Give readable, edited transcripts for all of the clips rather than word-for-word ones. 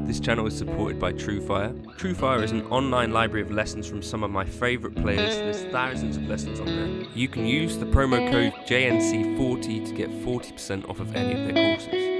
This channel is supported by TrueFire. TrueFire is an online library of lessons from some of my favourite players. There's thousands of lessons on there. You can use the promo code JNC40 to get 40% off of any of their courses.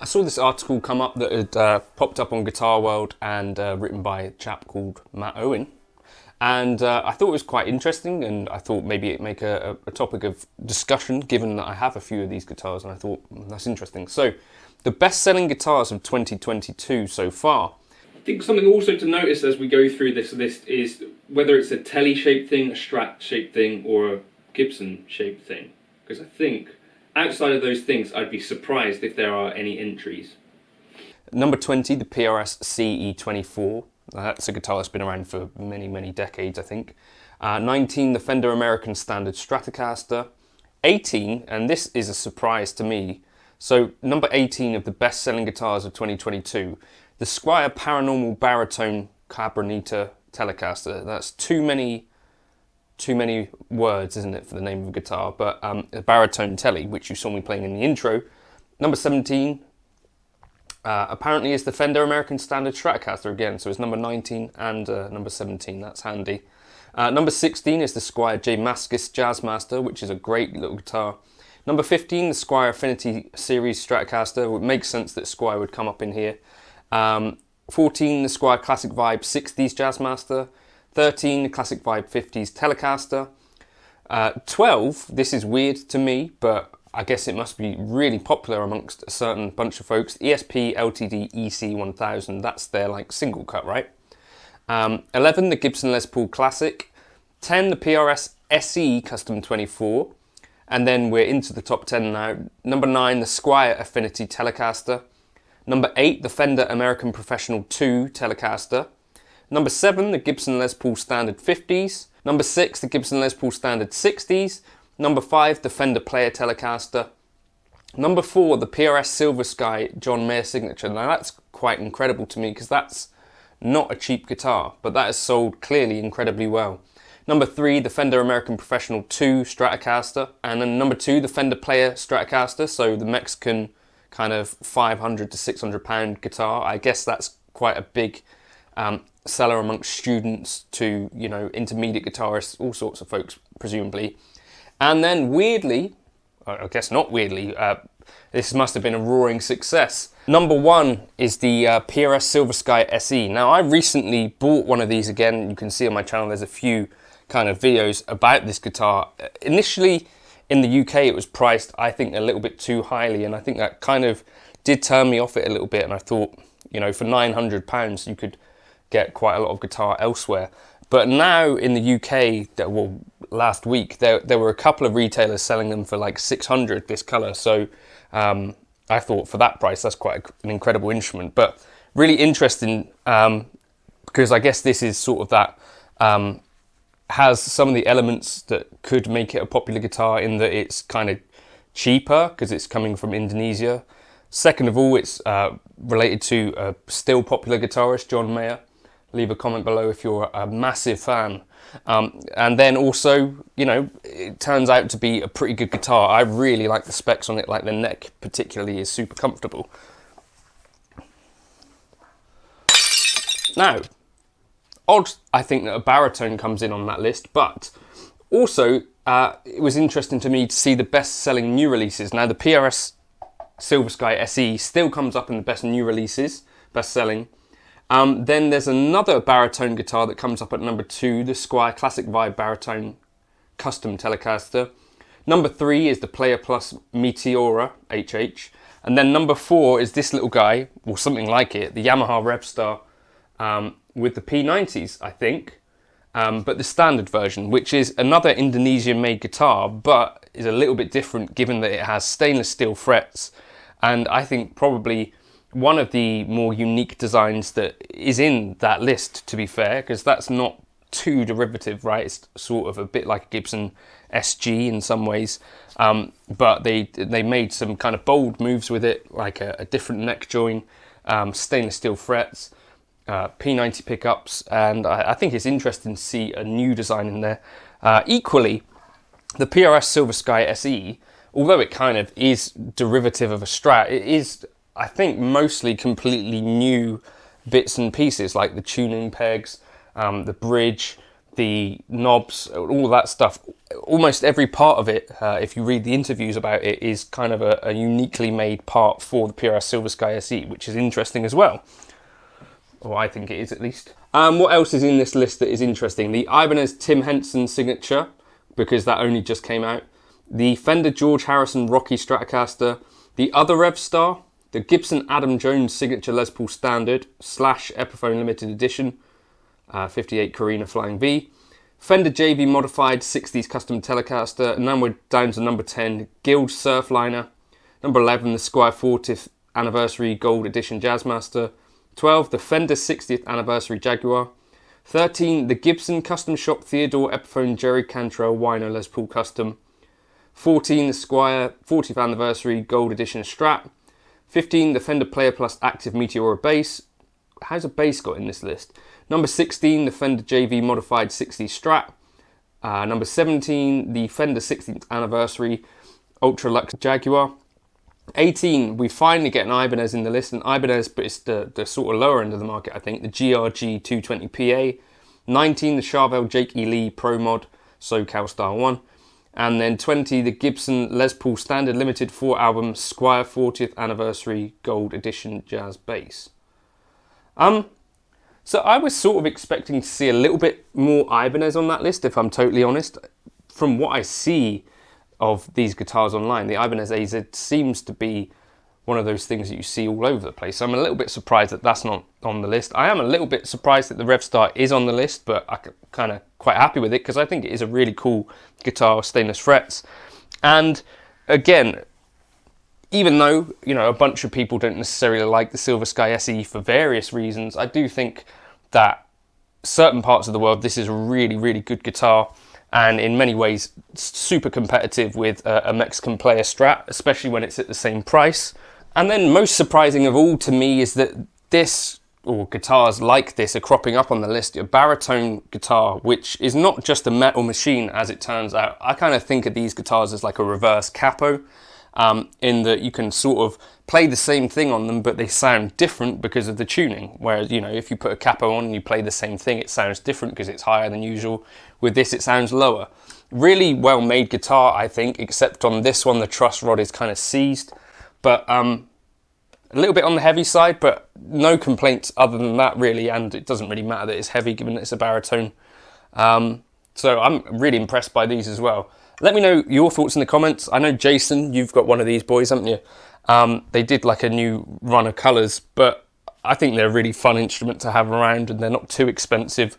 I saw this article come up that had popped up on Guitar World and written by a chap called Matt Owen. And I thought it was quite interesting, and I thought maybe it'd make a topic of discussion, given that I have a few of these guitars, and I thought that's interesting. So, the best-selling guitars of 2022 so far. I think something also to notice as we go through this list is whether it's a Tele shaped thing, a Strat shaped thing, or a Gibson shaped thing. Because I think outside of those things, I'd be surprised if there are any entries. Number 20, the PRS CE24. That's a guitar that's been around for many, many decades, I think. 19, the Fender American Standard Stratocaster. 18, and this is a surprise to me. So, number 18 of the best-selling guitars of 2022, the Squier Paranormal Baritone Cabronita Telecaster. That's too many words, isn't it, for the name of a guitar? But a baritone Tele, which you saw me playing in the intro. Number 17, apparently is the Fender American Standard Stratocaster again, so it's number 19 and number 17, that's handy. Number 16 is the Squier J Mascis Jazzmaster, which is a great little guitar. Number 15, the Squier Affinity Series Stratocaster. It makes sense that Squier would come up in here. 14, the Squier Classic Vibe 60s Jazzmaster. 13, the Classic Vibe 50s Telecaster. 12, this is weird to me, but I guess it must be really popular amongst a certain bunch of folks. ESP LTD EC1000, that's their like single cut, right? 11, the Gibson Les Paul Classic. 10, the PRS SE Custom 24. And then we're into the top 10 now. Number 9, the Squier Affinity Telecaster. Number 8, the Fender American Professional 2 Telecaster. Number 7, the Gibson Les Paul Standard 50s. Number 6, the Gibson Les Paul Standard 60s. Number 5, the Fender Player Telecaster. Number 4, the PRS Silver Sky John Mayer Signature. Now that's quite incredible to me because that's not a cheap guitar, but that has sold clearly incredibly well. Number 3, the Fender American Professional 2 Stratocaster. And then number 2, the Fender Player Stratocaster, so the Mexican kind of 500 to 600 pound guitar. I guess that's quite a big seller amongst students to, you know, intermediate guitarists, all sorts of folks, presumably. And then weirdly, I guess not weirdly, this must have been a roaring success. Number 1 is the PRS Silver Sky SE. Now, I recently bought one of these again. You can see on my channel there's a few kind of videos about this guitar. Initially in the UK it was priced, I think, a little bit too highly, and I think that kind of did turn me off it a little bit, and I thought, you know, for £900 you could get quite a lot of guitar elsewhere. But now in the UK, well, last week, there were a couple of retailers selling them for like 600 this colour, so I thought for that price that's quite an incredible instrument. But really interesting, because I guess this is sort of that, has some of the elements that could make it a popular guitar, in that it's kind of cheaper because it's coming from Indonesia. Second of all, it's related to a still popular guitarist, John Mayer. Leave a comment below if you're a massive fan. And then also, you know, it turns out to be a pretty good guitar. I really like the specs on it, like the neck particularly is super comfortable. Now, odd, I think, that a baritone comes in on that list, but also it was interesting to me to see the best-selling new releases. Now, the PRS Silver Sky SE still comes up in the best new releases, best-selling. Then there's another baritone guitar that comes up at number 2, the Squier Classic Vibe Baritone Custom Telecaster. Number 3 is the Player Plus Meteora HH. And then number 4 is this little guy, or something like it, the Yamaha Revstar with the P90s, I think. But the standard version, which is another Indonesian-made guitar, but is a little bit different given that it has stainless steel frets. And I think probably one of the more unique designs that is in that list, to be fair, because that's not too derivative, right? It's sort of a bit like a Gibson SG in some ways, but they made some kind of bold moves with it, like a different neck join, stainless steel frets, P90 pickups, and I think it's interesting to see a new design in there. Equally, the PRS Silver Sky SE, although it kind of is derivative of a Strat, it is, I think, mostly completely new bits and pieces, like the tuning pegs, the bridge, the knobs, all that stuff. Almost every part of it, if you read the interviews about it, is kind of a uniquely made part for the PRS Silver Sky SE, which is interesting as well. Or I think it is, at least. What else is in this list that is interesting? The Ibanez Tim Henson Signature, because that only just came out. The Fender George Harrison Rocky Stratocaster. The other Revstar. The Gibson Adam Jones Signature Les Paul Standard / Epiphone Limited Edition, 58 Carina Flying V. Fender JV Modified 60s Custom Telecaster, and then we're down to number 10, Guild Surfliner. Number 11, the Squier 40th Anniversary Gold Edition Jazzmaster. 12, the Fender 60th Anniversary Jaguar. 13, the Gibson Custom Shop Theodore Epiphone Jerry Cantrell Wino Les Paul Custom. 14, the Squier 40th Anniversary Gold Edition Strat. 15, the Fender Player Plus Active Meteora Bass. How's a bass got in this list? Number 16, the Fender JV Modified 60 Strat. Number 17, the Fender 16th Anniversary Ultra Lux Jaguar. 18, we finally get an Ibanez in the list, an Ibanez, but it's the sort of lower end of the market, I think, the GRG 220PA. 19, the Charvel Jake E. Lee Pro Mod SoCal Style 1. And then 20, the Gibson Les Paul Standard Limited 4-album Squier 40th Anniversary Gold Edition Jazz Bass. So I was sort of expecting to see a little bit more Ibanez on that list, if I'm totally honest. From what I see of these guitars online, the Ibanez AZ seems to be one of those things that you see all over the place. So I'm a little bit surprised that that's not on the list. I am a little bit surprised that the Revstar is on the list, but I'm kind of quite happy with it because I think it is a really cool guitar, stainless frets. And again, even though, you know, a bunch of people don't necessarily like the Silver Sky SE for various reasons, I do think that certain parts of the world, this is a really, really good guitar, and in many ways super competitive with a Mexican Player Strat, especially when it's at the same price. And then most surprising of all to me is that this or guitars like this are cropping up on the list. A baritone guitar, which is not just a metal machine as it turns out. I kind of think of these guitars as like a reverse capo, in that you can sort of play the same thing on them, but they sound different because of the tuning. Whereas, you know, if you put a capo on and you play the same thing, it sounds different because it's higher than usual. With this, it sounds lower. Really well made guitar, I think, except on this one, the truss rod is kind of seized, but a little bit on the heavy side, but no complaints other than that, really. And it doesn't really matter that it's heavy, given that it's a baritone. So I'm really impressed by these as well. Let me know your thoughts in the comments. I know, Jason, you've got one of these boys, haven't you? They did like a new run of colours, but I think they're a really fun instrument to have around, and they're not too expensive,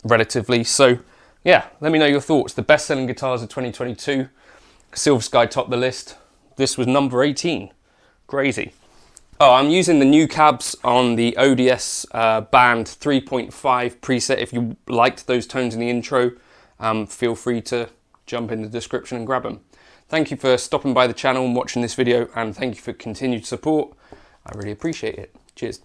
relatively. So yeah, let me know your thoughts. The best-selling guitars of 2022. Silver Sky topped the list. This was number 18. Crazy. Oh, I'm using the new cabs on the ODS Band 3.5 preset. If you liked those tones in the intro, feel free to jump in the description and grab them. Thank you for stopping by the channel and watching this video, and thank you for continued support. I really appreciate it. Cheers.